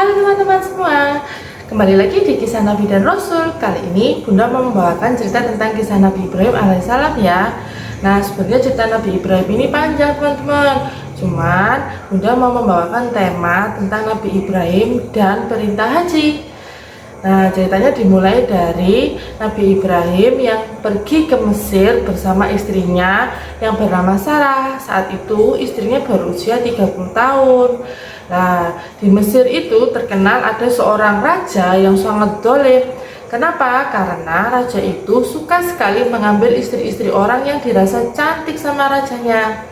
Halo teman-teman semua, kembali lagi di kisah Nabi dan Rasul. Kali ini Bunda mau membawakan cerita tentang kisah Nabi Ibrahim alaihissalam ya. Nah, sebenarnya cerita Nabi Ibrahim ini panjang teman-teman. Cuman Bunda mau membawakan tema tentang Nabi Ibrahim dan perintah haji. Nah, ceritanya dimulai dari Nabi Ibrahim yang pergi ke Mesir bersama istrinya yang bernama Sarah. Saat itu istrinya berusia 30 tahun. Nah, di Mesir itu terkenal ada seorang raja yang sangat dolim. Kenapa? Karena raja itu suka sekali mengambil istri-istri orang yang dirasa cantik sama rajanya.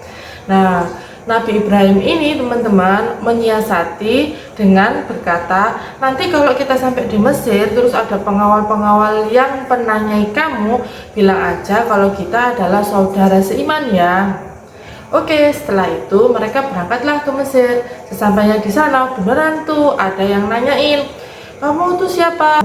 Nah, Nabi Ibrahim ini teman-teman menyiasati dengan berkata, nanti kalau kita sampai di Mesir terus ada pengawal-pengawal yang penanyai kamu, bilang aja kalau kita adalah saudara seiman ya. Oke, setelah itu mereka berangkatlah ke Mesir. Sesampainya di sana beneran tuh ada yang nanyain, kamu tuh siapa?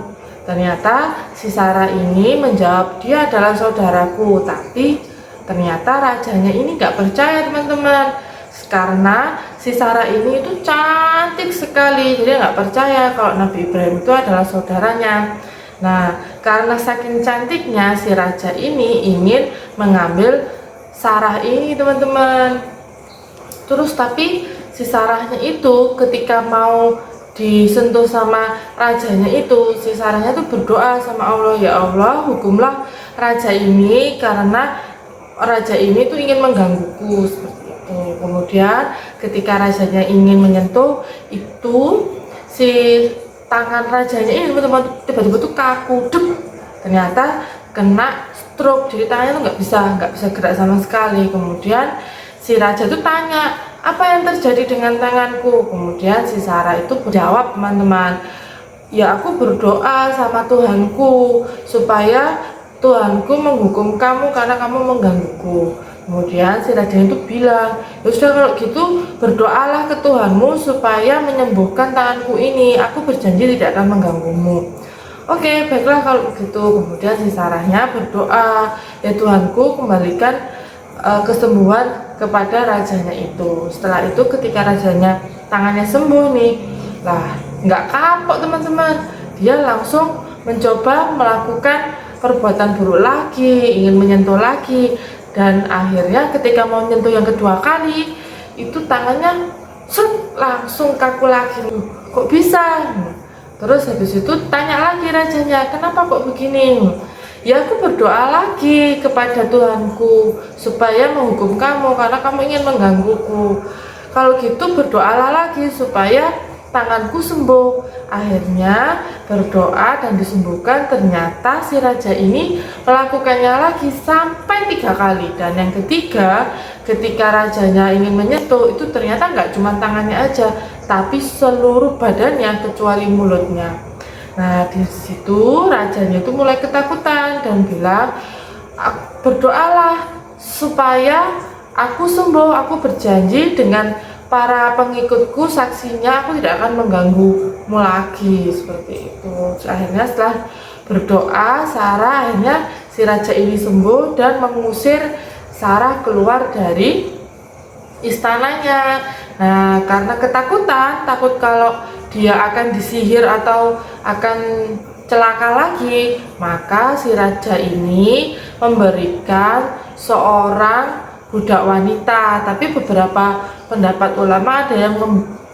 Ternyata si Sarah ini menjawab, dia adalah saudaraku. Tapi ternyata rajanya ini gak percaya teman-teman, karena si Sarah ini itu cantik sekali, jadi nggak percaya kalau Nabi Ibrahim itu adalah saudaranya. Nah, karena saking cantiknya si raja ini ingin mengambil Sarah ini teman-teman. Terus tapi si Sarahnya itu ketika mau disentuh sama rajanya itu, si Sarahnya tuh berdoa sama Allah, ya Allah hukumlah raja ini karena raja ini tuh ingin menggangguku seperti itu. Kemudian ketika rajanya ingin menyentuh itu, si tangan rajanya ini teman-teman tiba-tiba tuh kaku, duk. Ternyata kena stroke, jadi tangannya tuh nggak bisa gerak sama sekali. Kemudian si raja tuh tanya, apa yang terjadi dengan tanganku? Kemudian si Sarah itu menjawab teman-teman, ya aku berdoa sama Tuhanku supaya Tuhanku menghukum kamu karena kamu menggangguku. Kemudian si raja itu bilang, ya sudah kalau gitu berdoalah ke Tuhanmu supaya menyembuhkan tanganku ini, aku berjanji tidak akan mengganggumu. Oke, baiklah kalau begitu. Kemudian si Sarahnya berdoa, ya Tuhanku kembalikan kesembuhan kepada rajanya itu. Setelah itu ketika rajanya tangannya sembuh nih, lah nggak kapok teman-teman, dia langsung mencoba melakukan perbuatan buruk lagi, ingin menyentuh lagi. Dan akhirnya ketika mau menyentuh yang kedua kali, itu tangannya langsung kaku lagi. Kok bisa? Terus habis itu tanya lagi rajanya, kenapa kok begini? Ya aku berdoa lagi kepada Tuhanku supaya menghukum kamu karena kamu ingin menggangguku. Kalau gitu berdoalah lagi supaya tanganku sembuh. Akhirnya berdoa dan disembuhkan. Ternyata si raja ini melakukannya lagi sampai 3 kali. Dan yang ketiga, ketika rajanya ingin menyentuh itu ternyata nggak cuma tangannya aja, tapi seluruh badannya kecuali mulutnya. Nah di situ rajanya itu mulai ketakutan dan bilang, berdoalah supaya aku sembuh, aku berjanji dengan para pengikutku, saksinya aku tidak akan mengganggumu lagi, seperti itu. Akhirnya setelah berdoa, Sarah akhirnya si raja ini sembuh dan mengusir Sarah keluar dari istananya. Nah karena ketakutan, takut kalau dia akan disihir atau akan celaka lagi, maka si raja ini memberikan seorang budak wanita. Tapi beberapa pendapat ulama ada yang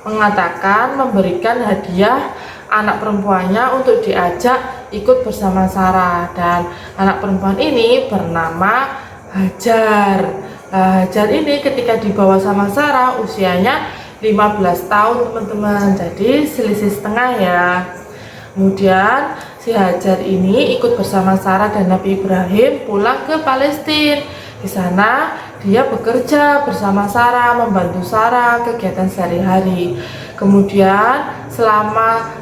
mengatakan memberikan hadiah anak perempuannya untuk diajak ikut bersama Sarah, dan anak perempuan ini bernama Hajar. Hajar ini ketika dibawa sama Sarah usianya 15 tahun teman-teman, jadi selisih setengah ya. Kemudian si Hajar ini ikut bersama Sarah dan Nabi Ibrahim pulang ke Palestina. Di sana dia bekerja bersama Sarah, membantu Sarah kegiatan sehari-hari. Kemudian selama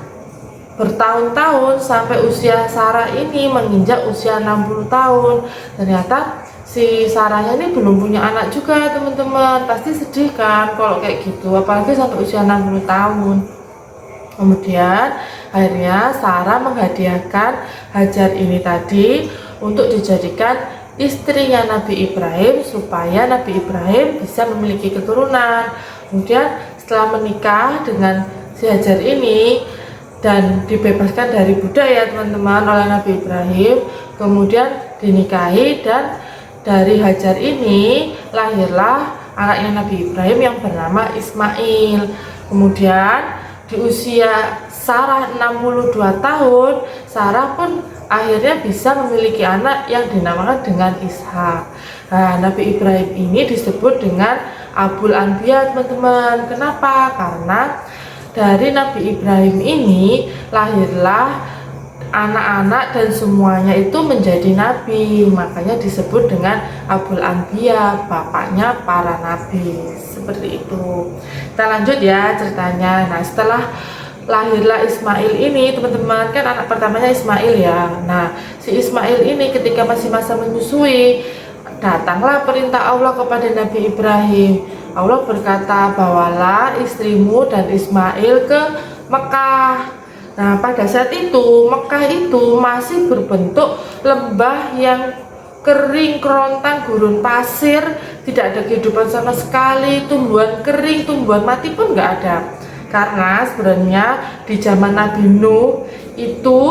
bertahun-tahun sampai usia Sarah ini menginjak usia 60 tahun. Ternyata si Sarahnya ini belum punya anak juga teman-teman. Pasti sedih kan kalau kayak gitu, apalagi sampai usia 60 tahun. Kemudian akhirnya Sarah menghadiahkan Hajar ini tadi untuk dijadikan istrinya Nabi Ibrahim supaya Nabi Ibrahim bisa memiliki keturunan. Kemudian setelah menikah dengan si Hajar ini dan dibebaskan dari budak ya teman-teman oleh Nabi Ibrahim, kemudian dinikahi, dan dari Hajar ini lahirlah anaknya Nabi Ibrahim yang bernama Ismail. Kemudian di usia Sarah 62 tahun, Sarah pun akhirnya bisa memiliki anak yang dinamakan dengan Ishak. Nah, Nabi Ibrahim ini disebut dengan Abul Anbiya teman-teman. Kenapa? Karena dari Nabi Ibrahim ini lahirlah anak-anak dan semuanya itu menjadi nabi, makanya disebut dengan Abul Anbiya, bapaknya para nabi. Seperti itu. Kita lanjut ya ceritanya. Nah, setelah lahirlah Ismail ini teman-teman, kan anak pertamanya Ismail ya. Nah, si Ismail ini ketika masih masa menyusui, datanglah perintah Allah kepada Nabi Ibrahim. Allah berkata, bawalah istrimu dan Ismail ke Mekah. Nah, pada saat itu Mekah itu masih berbentuk lembah yang kering, kerontang, gurun pasir, tidak ada kehidupan sama sekali, tumbuhan kering, tumbuhan mati pun nggak ada. Karena sebenarnya di zaman Nabi Nuh itu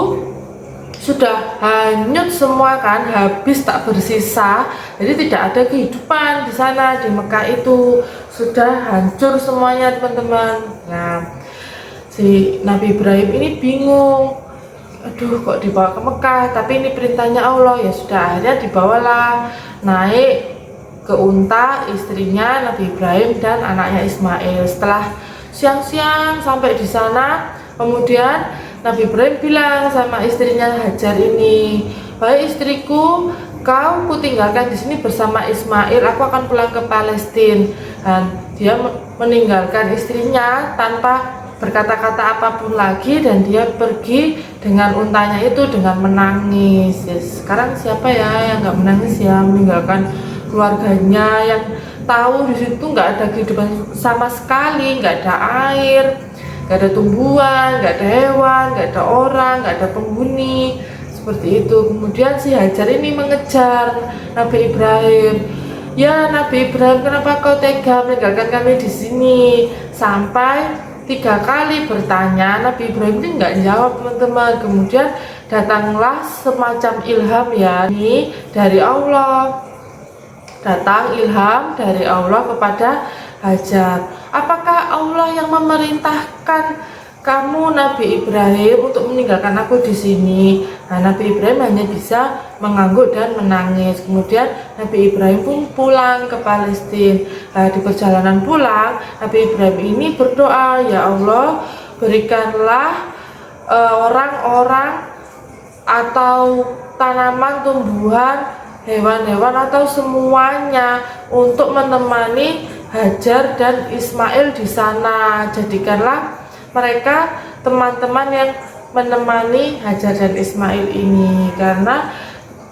sudah hanyut semua kan, habis tak bersisa, jadi tidak ada kehidupan di sana, di Mekah itu sudah hancur semuanya teman-teman. Nah, si Nabi Ibrahim ini bingung, aduh kok dibawa ke Mekah, tapi ini perintahnya Allah. Ya sudah, akhirnya dibawalah naik ke unta istrinya Nabi Ibrahim dan anaknya Ismail. Setelah siang-siang sampai di sana, kemudian Nabi Ibrahim bilang sama istrinya Hajar ini, baik istriku, kau kutinggalkan di sini bersama Ismail, aku akan pulang ke Palestina. Dan dia meninggalkan istrinya tanpa berkata-kata apapun lagi, dan dia pergi dengan untanya itu dengan menangis. Sekarang siapa ya yang nggak menangis ya, meninggalkan keluarganya yang tahu di situ nggak ada kehidupan sama sekali, nggak ada air, nggak ada tumbuhan, nggak ada hewan, nggak ada orang, nggak ada penghuni, seperti itu. Kemudian si Hajar ini mengejar Nabi Ibrahim. Ya Nabi Ibrahim, kenapa kau tega meninggalkan kami di sini? Sampai 3 kali bertanya, Nabi Ibrahim ini nggak jawab teman-teman. Kemudian datanglah semacam ilham ya, ini dari Allah. Datang ilham dari Allah kepada Hajar. Apakah Allah yang memerintahkan kamu Nabi Ibrahim untuk meninggalkan aku di sini? Nah, Nabi Ibrahim hanya bisa mengangguk dan menangis. Kemudian Nabi Ibrahim pun pulang ke Palestina. Nah, di perjalanan pulang, Nabi Ibrahim ini berdoa, ya Allah, berikanlah orang-orang atau tanaman, tumbuhan, hewan-hewan atau semuanya untuk menemani Hajar dan Ismail di sana. Jadikanlah mereka teman-teman yang menemani Hajar dan Ismail ini, karena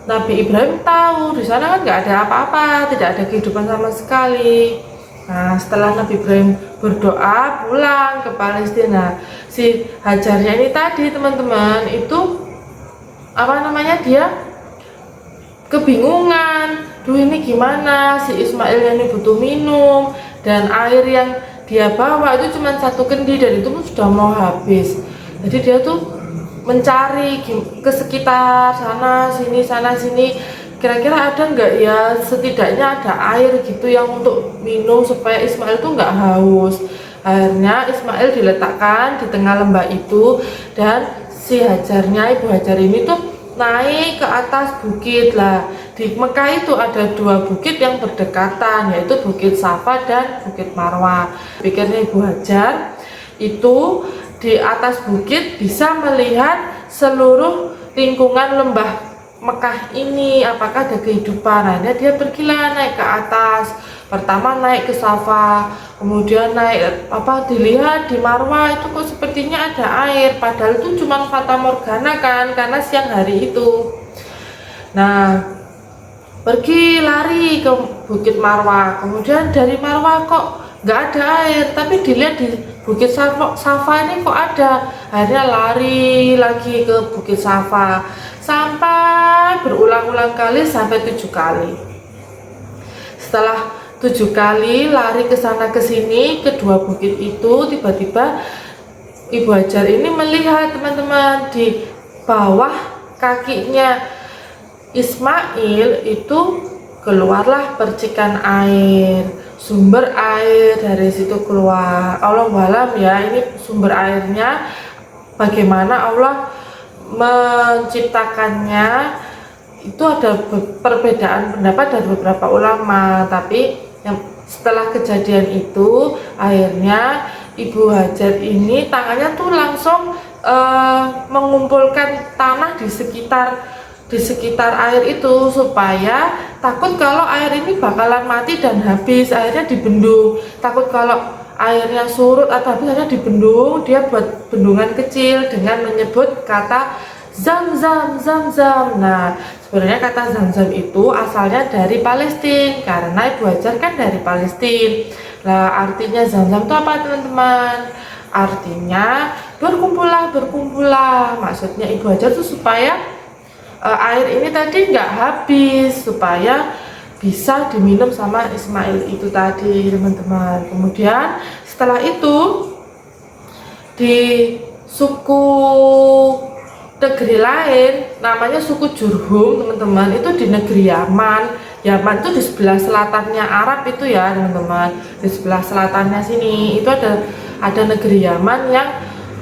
Nabi Ibrahim tahu di sana kan nggak ada apa-apa, tidak ada kehidupan sama sekali. Nah, setelah Nabi Ibrahim berdoa pulang ke Palestina, si Hajarnya ini tadi teman-teman itu dia kebingungan, duh ini gimana, si Ismail ini butuh minum, dan air yang dia bawa itu cuma 1 kendi dan itu pun sudah mau habis. Jadi dia tuh mencari ke sekitar sana sini, kira-kira ada nggak ya, setidaknya ada air gitu yang untuk minum supaya Ismail tuh nggak haus. Akhirnya Ismail diletakkan di tengah lembah itu, dan si Hajarnya, ibu Hajar ini tuh naik ke atas bukit. Lah di Mekah itu ada 2 bukit yang berdekatan, yaitu Bukit Safa dan Bukit Marwah. Pikirnya ibu Hajar itu di atas bukit bisa melihat seluruh lingkungan lembah Mekah ini, apakah ada kehidupan. Akhirnya dia pergilah naik ke atas. Pertama naik ke Safa, kemudian naik dilihat di Marwah itu kok sepertinya ada air, padahal itu cuma fata morgana kan, karena siang hari itu. Nah, pergi lari ke Bukit Marwah, kemudian dari Marwah kok nggak ada air, tapi dilihat di Bukit Safa ini kok ada. Akhirnya lari lagi ke Bukit Safa sampai berulang-ulang kali, sampai 7 kali. Setelah 7 kali lari ke sana ke sini, kedua bukit itu, tiba-tiba Ibu Hajar ini melihat teman-teman di bawah kakinya Ismail itu keluarlah percikan air, sumber air dari situ keluar. Allahu alam ya, ini sumber airnya bagaimana Allah menciptakannya itu ada perbedaan pendapat dari beberapa ulama, tapi yang setelah kejadian itu akhirnya Ibu Hajar ini tangannya tuh langsung mengumpulkan tanah di sekitar air itu, supaya takut kalau air ini bakalan mati dan habis, akhirnya dibendung. Takut kalau airnya surut atau habis, akhirnya dibendung. Dia buat bendungan kecil dengan menyebut kata Zam-zam, zam-zam. Nah, sebenarnya kata zam-zam itu asalnya dari Palestina, karena Ibu Hajar kan dari Palestina. Nah, artinya zam-zam itu apa teman-teman? Artinya berkumpullah. Maksudnya Ibu Hajar itu supaya air ini tadi nggak habis, supaya bisa diminum sama Ismail itu tadi teman-teman. Kemudian setelah itu di suku negeri lain namanya suku Jurhum teman-teman, itu di negeri Yaman itu di sebelah selatannya Arab itu ya teman-teman. Di sebelah selatannya sini itu ada negeri Yaman yang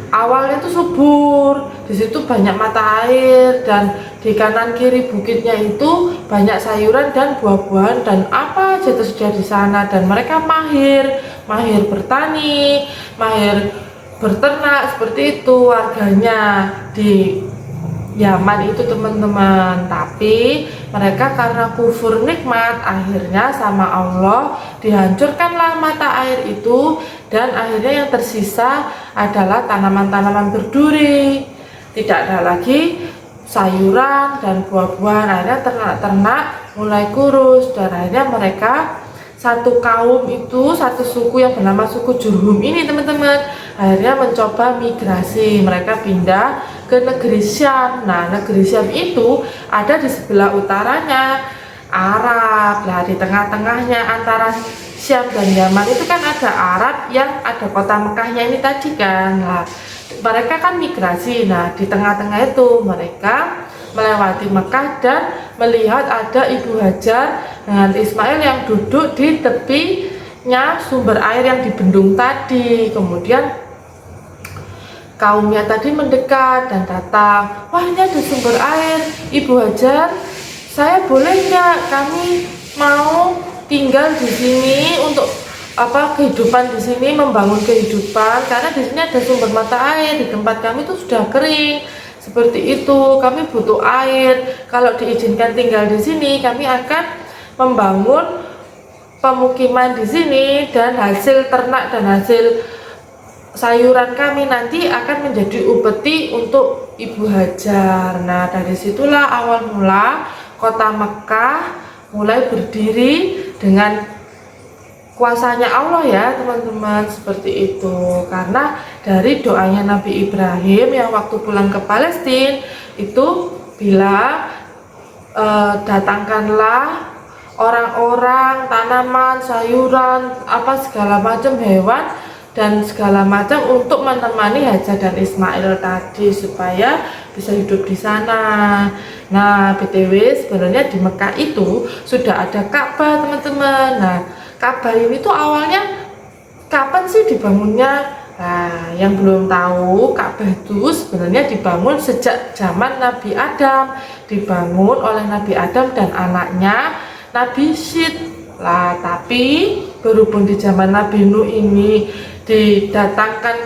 awalnya itu subur, di situ banyak mata air, dan di kanan kiri bukitnya itu banyak sayuran dan buah-buahan dan apa aja tersedia di sana. Dan mereka mahir bertani, mahir berternak, seperti itu warganya di Yaman itu teman-teman. Tapi mereka karena kufur nikmat, akhirnya sama Allah dihancurkanlah mata air itu, dan akhirnya yang tersisa adalah tanaman-tanaman berduri. Tidak ada lagi sayuran dan buah-buahan. Akhirnya ternak-ternak mulai kurus, dan akhirnya mereka satu kaum itu, satu suku yang bernama suku Jurhum ini teman-teman, akhirnya mencoba migrasi. Mereka pindah ke negeri Syam. Nah, negeri Syam itu ada di sebelah utaranya Arab. Nah, di tengah-tengahnya antara Syam dan Yaman itu kan ada Arab yang ada kota Mekahnya ini tadi kan. Nah, mereka kan migrasi. Nah, di tengah-tengah itu mereka melewati Mekah dan melihat ada Ibu Hajar dengan Ismail yang duduk di tepinya sumber air yang dibendung tadi. Kemudian kaumnya tadi mendekat dan datang, wah ini ada sumber air, Ibu Hajar, saya boleh nggak, kami mau tinggal di sini untuk kehidupan di sini, membangun kehidupan, karena di sini ada sumber mata air, di tempat kami itu sudah kering. Seperti itu, kami butuh air. Kalau diizinkan tinggal di sini, kami akan membangun pemukiman di sini, dan hasil ternak dan hasil sayuran kami nanti akan menjadi upeti untuk Ibu Hajar. Nah, dari situlah awal mula kota Mekah mulai berdiri dengan kuasanya Allah ya teman-teman, seperti itu. Karena dari doanya Nabi Ibrahim yang waktu pulang ke Palestina itu bilang, datangkanlah orang-orang, tanaman, sayuran, segala macam hewan dan segala macam untuk menemani Hajar dan Ismail tadi supaya bisa hidup di sana. Nah, BTW sebenarnya di Mekah itu sudah ada Ka'bah teman-teman. Nah, Ka'bah ini tuh awalnya kapan sih dibangunnya? Nah, yang belum tahu, Ka'bah itu sebenarnya dibangun sejak zaman Nabi Adam, dibangun oleh Nabi Adam dan anaknya Nabi Syed. Lah, tapi berhubung di zaman Nabi Nuh ini didatangkan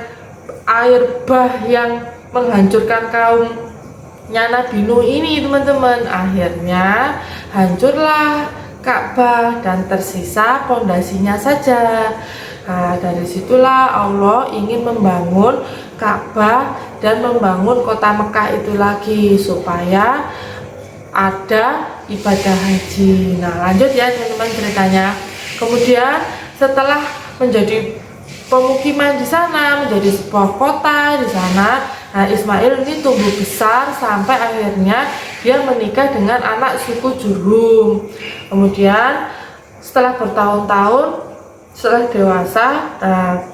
air bah yang menghancurkan kaumnya Nabi Nuh ini teman-teman, akhirnya hancurlah Ka'bah dan tersisa pondasinya saja. Nah, dari situlah Allah ingin membangun Ka'bah dan membangun kota Mekah itu lagi supaya ada ibadah haji. Nah, lanjut ya teman-teman ceritanya. Kemudian setelah menjadi pemukiman di sana, menjadi sebuah kota di sana, nah Ismail ini tumbuh besar sampai akhirnya dia menikah dengan anak suku Jurhum. Kemudian setelah bertahun-tahun, setelah dewasa,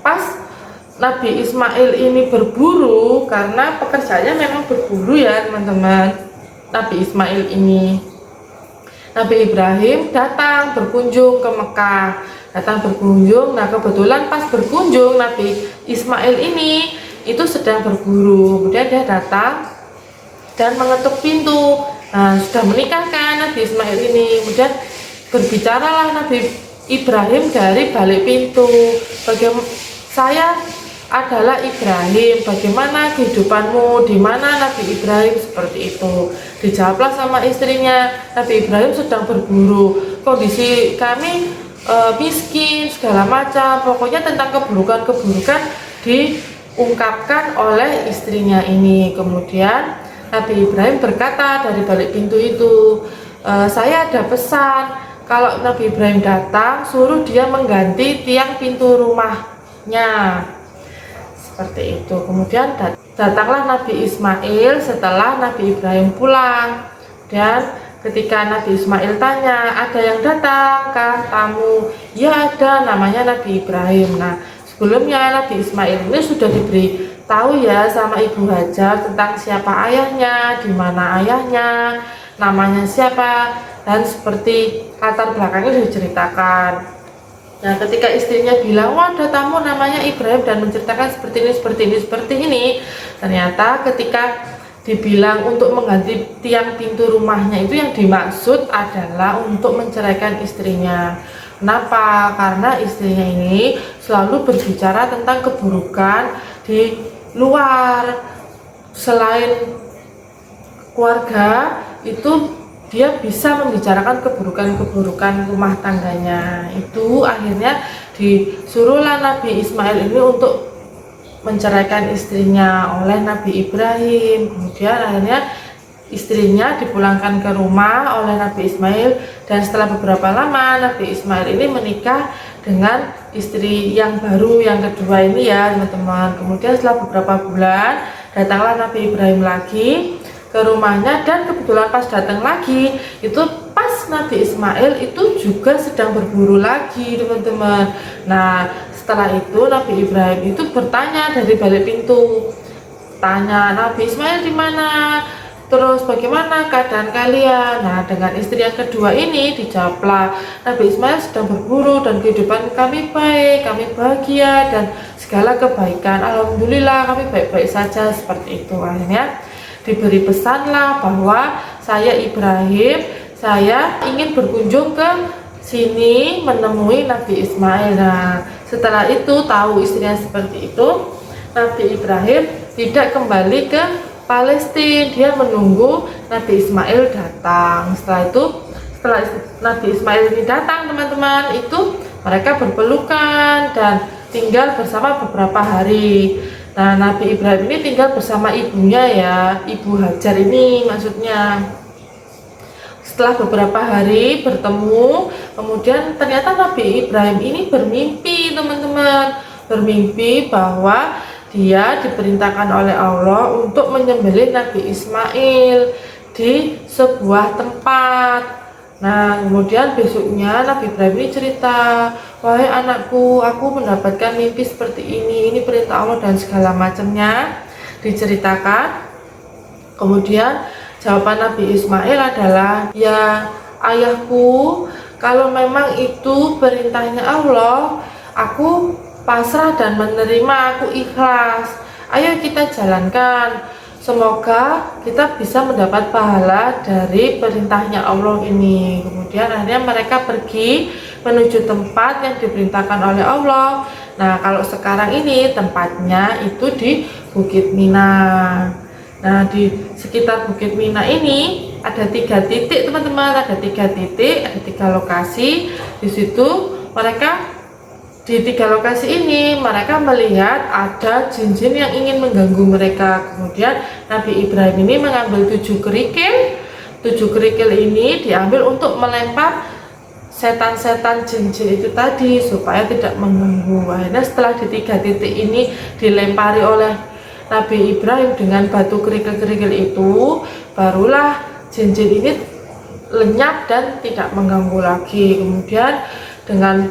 pas Nabi Ismail ini berburu karena pekerjaannya memang berburu ya teman-teman. Nabi Ismail ini, Nabi Ibrahim datang berkunjung ke Mekah, datang berkunjung. Nah kebetulan pas berkunjung Nabi Ismail ini itu sedang berburu, kemudian dia datang dan mengetuk pintu. Nah sudah menikah kan Nabi Ismail ini, kemudian berbicaralah Nabi Ibrahim dari balik pintu, bagaimana saya adalah Ibrahim, bagaimana kehidupanmu, di mana Nabi Ibrahim, seperti itu. Dijawablah sama istrinya, Nabi Ibrahim sedang berburu, kondisi kami miskin segala macam, pokoknya tentang keburukan-keburukan diungkapkan oleh istrinya ini. Kemudian Nabi Ibrahim berkata dari balik pintu itu, saya ada pesan, kalau Nabi Ibrahim datang suruh dia mengganti tiang pintu rumahnya, seperti itu. Kemudian datanglah Nabi Ismail setelah Nabi Ibrahim pulang, dan ketika Nabi Ismail tanya, ada yang datang kah tamu? Ya ada, namanya Nabi Ibrahim. Nah sebelumnya Nabi Ismail ini sudah diberi tahu ya sama Ibu Hajar tentang siapa ayahnya, di mana ayahnya, namanya siapa, dan seperti latar belakangnya diceritakan. Nah ketika istrinya bilang, wah ada tamu namanya Ibrahim, dan menceritakan seperti ini, seperti ini, seperti ini, ternyata ketika dibilang untuk mengganti tiang pintu rumahnya itu yang dimaksud adalah untuk menceraikan istrinya. Kenapa? Karena istrinya ini selalu berbicara tentang keburukan di luar, selain keluarga itu dia bisa membicarakan keburukan-keburukan rumah tangganya. Itu akhirnya disuruhlah Nabi Ismail ini untuk menceraikan istrinya oleh Nabi Ibrahim. Kemudian akhirnya istrinya dipulangkan ke rumah oleh Nabi Ismail, dan setelah beberapa lama Nabi Ismail ini menikah dengan istri yang baru, yang kedua ini ya teman-teman. Kemudian setelah beberapa bulan datanglah Nabi Ibrahim lagi ke rumahnya, dan kebetulan pas datang lagi itu pas Nabi Ismail itu juga sedang berburu lagi teman-teman. Nah setelah itu Nabi Ibrahim itu bertanya dari balik pintu, tanya, Nabi Ismail di mana? Terus bagaimana keadaan kalian? Nah dengan istri yang kedua ini dijawablah, Nabi Ismail sedang berburu dan kehidupan kami baik, kami bahagia dan segala kebaikan, alhamdulillah kami baik-baik saja, seperti itu. Akhirnya diberi pesanlah bahwa saya Ibrahim, saya ingin berkunjung ke sini menemui Nabi Ismail. Nah setelah itu tahu istrinya seperti itu, Nabi Ibrahim tidak kembali ke Palestina, dia menunggu Nabi Ismail datang. Setelah Nabi Ismail ini datang teman-teman, itu mereka berpelukan dan tinggal bersama beberapa hari. Nah Nabi Ibrahim ini tinggal bersama ibunya ya, Ibu Hajar ini maksudnya. Setelah beberapa hari bertemu, kemudian ternyata Nabi Ibrahim ini bermimpi teman-teman, bermimpi bahwa dia diperintahkan oleh Allah untuk menyembelih Nabi Ismail di sebuah tempat. Nah kemudian besoknya Nabi Ibrahim ini cerita, wahai anakku, aku mendapatkan mimpi seperti ini perintah Allah dan segala macamnya diceritakan. Kemudian jawaban Nabi Ismail adalah, ya ayahku, kalau memang itu perintahnya Allah, aku pasrah dan menerima, aku ikhlas, ayo kita jalankan, semoga kita bisa mendapat pahala dari perintahnya Allah ini. Kemudian akhirnya mereka pergi menuju tempat yang diperintahkan oleh Allah. Nah kalau sekarang ini tempatnya itu di Bukit Mina. Nah di sekitar Bukit Mina ini ada 3 titik teman-teman, ada 3 titik, ada 3 lokasi. Di situ mereka, di 3 lokasi ini mereka melihat ada jin-jin yang ingin mengganggu mereka. Kemudian Nabi Ibrahim ini mengambil 7 kerikil. 7 kerikil ini diambil untuk melempar setan-setan jin-jin itu tadi supaya tidak mengganggu. Akhirnya setelah di 3 titik ini dilempari oleh Nabi Ibrahim dengan batu kerikil-kerikil itu, barulah jin-jin ini lenyap dan tidak mengganggu lagi. Kemudian dengan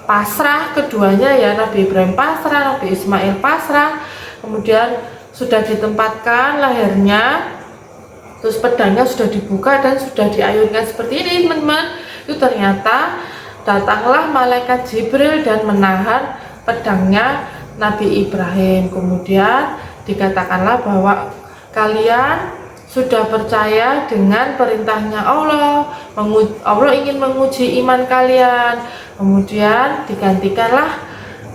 pasrah keduanya ya, Nabi Ibrahim pasrah, Nabi Ismail pasrah, kemudian sudah ditempatkan lehernya, terus pedangnya sudah dibuka dan sudah diayunkan seperti ini teman-teman. Itu ternyata datanglah malaikat Jibril dan menahan pedangnya Nabi Ibrahim. Kemudian dikatakanlah bahwa kalian sudah percaya dengan perintahnya Allah, Allah ingin menguji iman kalian. Kemudian digantikanlah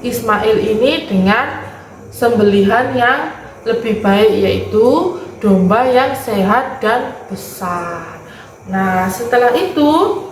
Ismail ini dengan sembelihan yang lebih baik, yaitu domba yang sehat dan besar. Nah, setelah itu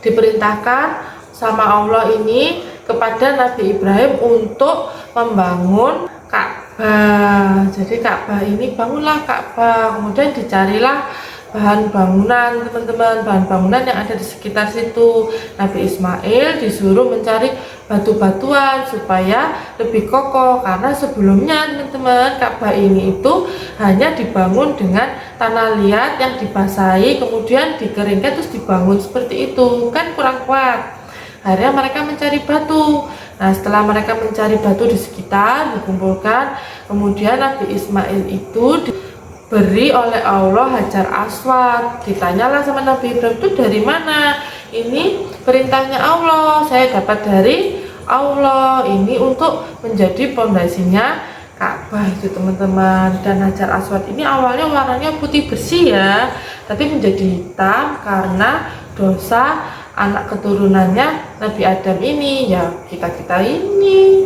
diperintahkan sama Allah ini kepada Nabi Ibrahim untuk membangun Ka'bah. Jadi Ka'bah ini, bangunlah Ka'bah. Kemudian dicarilah bahan bangunan teman-teman, bahan bangunan yang ada di sekitar situ. Nabi Ismail disuruh mencari batu-batuan supaya lebih kokoh, karena sebelumnya teman-teman Ka'bah ini itu hanya dibangun dengan tanah liat yang dibasahi kemudian dikeringkan terus dibangun seperti itu, kan kurang kuat. Akhirnya mereka mencari batu. Nah, setelah mereka mencari batu di sekitar, dikumpulkan, kemudian Nabi Ismail itu diberi oleh Allah Hajar Aswad. Ditanyalah sama Nabi Ibrahim, itu dari mana? Ini perintahnya Allah, saya dapat dari Allah, ini untuk menjadi pondasinya Ka'bah itu teman-teman. Dan Hajar Aswad ini awalnya warnanya putih bersih ya, tapi menjadi hitam karena dosa anak keturunannya Nabi Adam ini, ya kita ini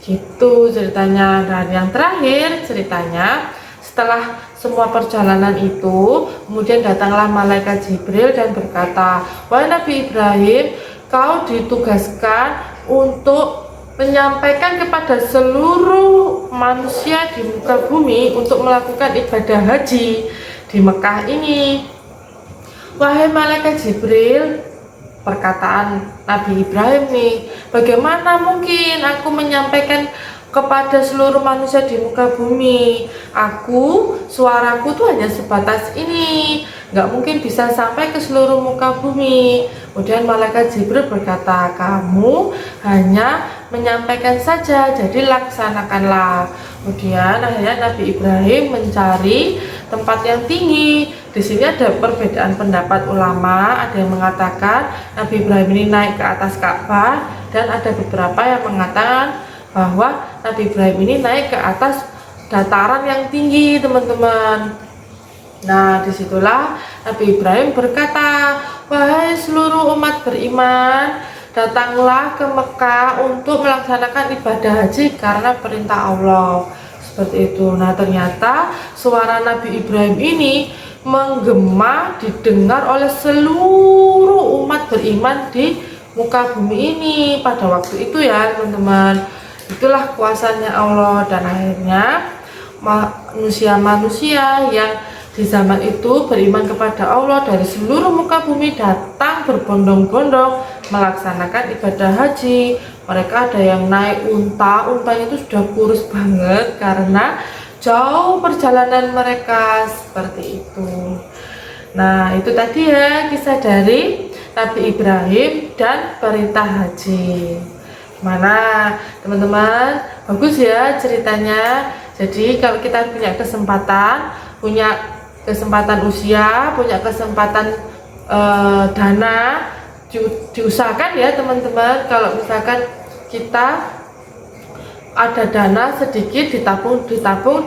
gitu ceritanya. Dan yang terakhir ceritanya, setelah semua perjalanan itu kemudian datanglah malaikat Jibril dan berkata, wahai Nabi Ibrahim, kau ditugaskan untuk menyampaikan kepada seluruh manusia di muka bumi untuk melakukan ibadah haji di Mekah ini. Wahai malaikat Jibril, perkataan Nabi Ibrahim nih, bagaimana mungkin aku menyampaikan kepada seluruh manusia di muka bumi? Suaraku tuh hanya sebatas ini, nggak mungkin bisa sampai ke seluruh muka bumi. Kemudian malaikat Jibril berkata, kamu hanya menyampaikan saja, jadi laksanakanlah. Kemudian akhirnya Nabi Ibrahim mencari tempat yang tinggi. Di sini ada perbedaan pendapat ulama, ada yang mengatakan Nabi Ibrahim ini naik ke atas Ka'bah, dan ada beberapa yang mengatakan bahwa Nabi Ibrahim ini naik ke atas dataran yang tinggi teman-teman. Nah, disitulah Nabi Ibrahim berkata, wahai seluruh umat beriman, datanglah ke Mekah untuk melaksanakan ibadah haji karena perintah Allah. Seperti itu. Nah, ternyata suara Nabi Ibrahim ini menggema, didengar oleh seluruh umat beriman di muka bumi ini pada waktu itu ya teman-teman. Itulah kuasanya Allah. Dan akhirnya manusia-manusia yang di zaman itu beriman kepada Allah dari seluruh muka bumi datang berbondong-bondong melaksanakan ibadah haji. Mereka ada yang naik untanya itu sudah kurus banget karena jauh perjalanan mereka, seperti itu. Nah, itu tadi ya kisah dari Nabi Ibrahim dan perintah haji. Gimana teman-teman, bagus ya ceritanya. Jadi kalau kita punya kesempatan usia, punya kesempatan dana, diusahakan ya teman-teman. Kalau misalkan kita ada dana sedikit, ditabung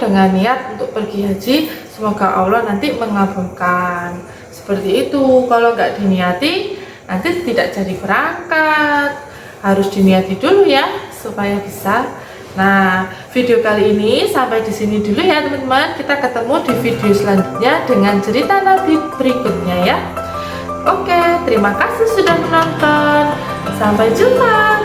dengan niat untuk pergi haji, semoga Allah nanti mengabulkan. Seperti itu. Kalau nggak diniati, nanti tidak jadi berangkat. Harus diniati dulu ya supaya bisa. Nah, video kali ini sampai di sini dulu ya teman-teman. Kita ketemu di video selanjutnya dengan cerita Nabi berikutnya ya. Oke, terima kasih sudah menonton. Sampai jumpa.